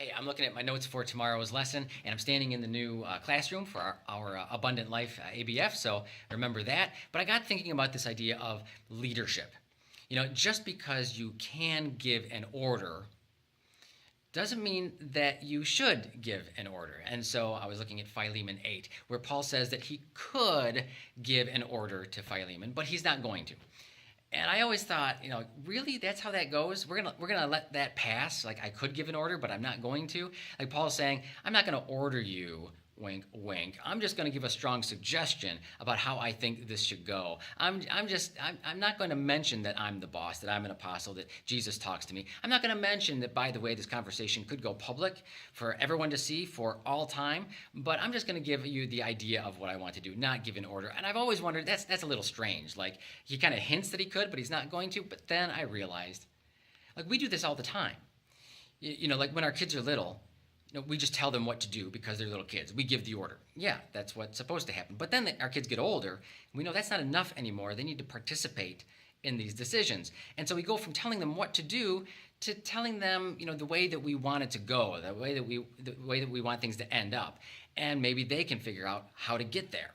Hey, I'm looking at my notes for tomorrow's lesson, and I'm standing in the new classroom for our Abundant Life ABF, so remember that. But I got thinking about this idea of leadership. Just because you can give an order doesn't mean that you should give an order. And so I was looking at Philemon 8, where Paul says that he could give an order to Philemon, but he's not going to. And I always thought, really, that's how that goes? We're gonna let that pass? Like, I could give an order, but I'm not going to? Like Paul's saying, I'm not gonna order you, wink, wink. I'm just gonna give a strong suggestion about how I think this should go. I'm not going to mention that I'm the boss, that I'm an apostle, that Jesus talks to me. I'm not going to mention that, by the way, this conversation could go public for everyone to see for all time, but I'm just going to give you the idea of what I want to do, not give an order. And I've always wondered, that's a little strange. Like, he kind of hints that he could, but he's not going to. But then I realized, like, we do this all the time. Like when our kids are little, we just tell them what to do because they're little kids. We give the order. Yeah, that's what's supposed to happen. But then our kids get older, and we know that's not enough anymore. They need to participate in these decisions. And so we go from telling them what to do to telling them, the way that we want it to go, the way that we want things to end up. And maybe they can figure out how to get there.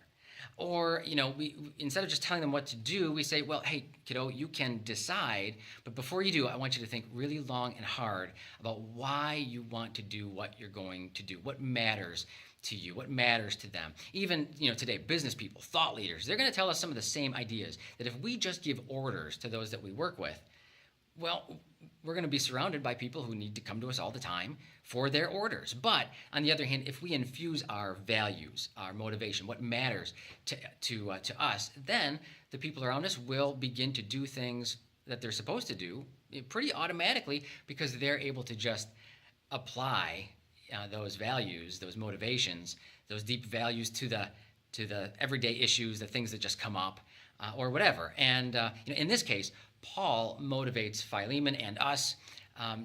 Or, we instead of just telling them what to do, we say, well, hey, kiddo, you can decide, but before you do, I want you to think really long and hard about why you want to do what you're going to do, what matters to you, what matters to them. Even, today, business people, thought leaders, they're going to tell us some of the same ideas, that if we just give orders to those that we work with, well, we're going to be surrounded by people who need to come to us all the time for their orders. But on the other hand, if we infuse our values, our motivation, what matters to us, then the people around us will begin to do things that they're supposed to do pretty automatically because they're able to just apply those values, those motivations, those deep values to the everyday issues, the things that just come up, or whatever. And in this case, Paul motivates Philemon and us,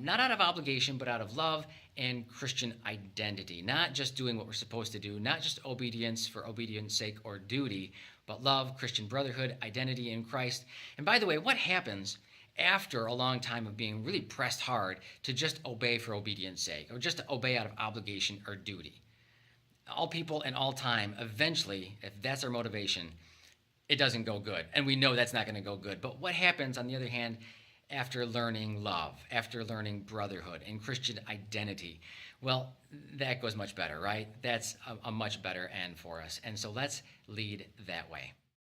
not out of obligation, but out of love and Christian identity. Not just doing what we're supposed to do, not just obedience for obedience sake or duty, but love, Christian brotherhood, identity in Christ. And by the way, what happens after a long time of being really pressed hard to just obey for obedience sake, or just to obey out of obligation or duty? All people and all time, eventually, if that's our motivation, it doesn't go good. And we know that's not going to go good. But what happens, on the other hand, after learning love, after learning brotherhood and Christian identity? Well, that goes much better, right? That's a much better end for us. And so let's lead that way.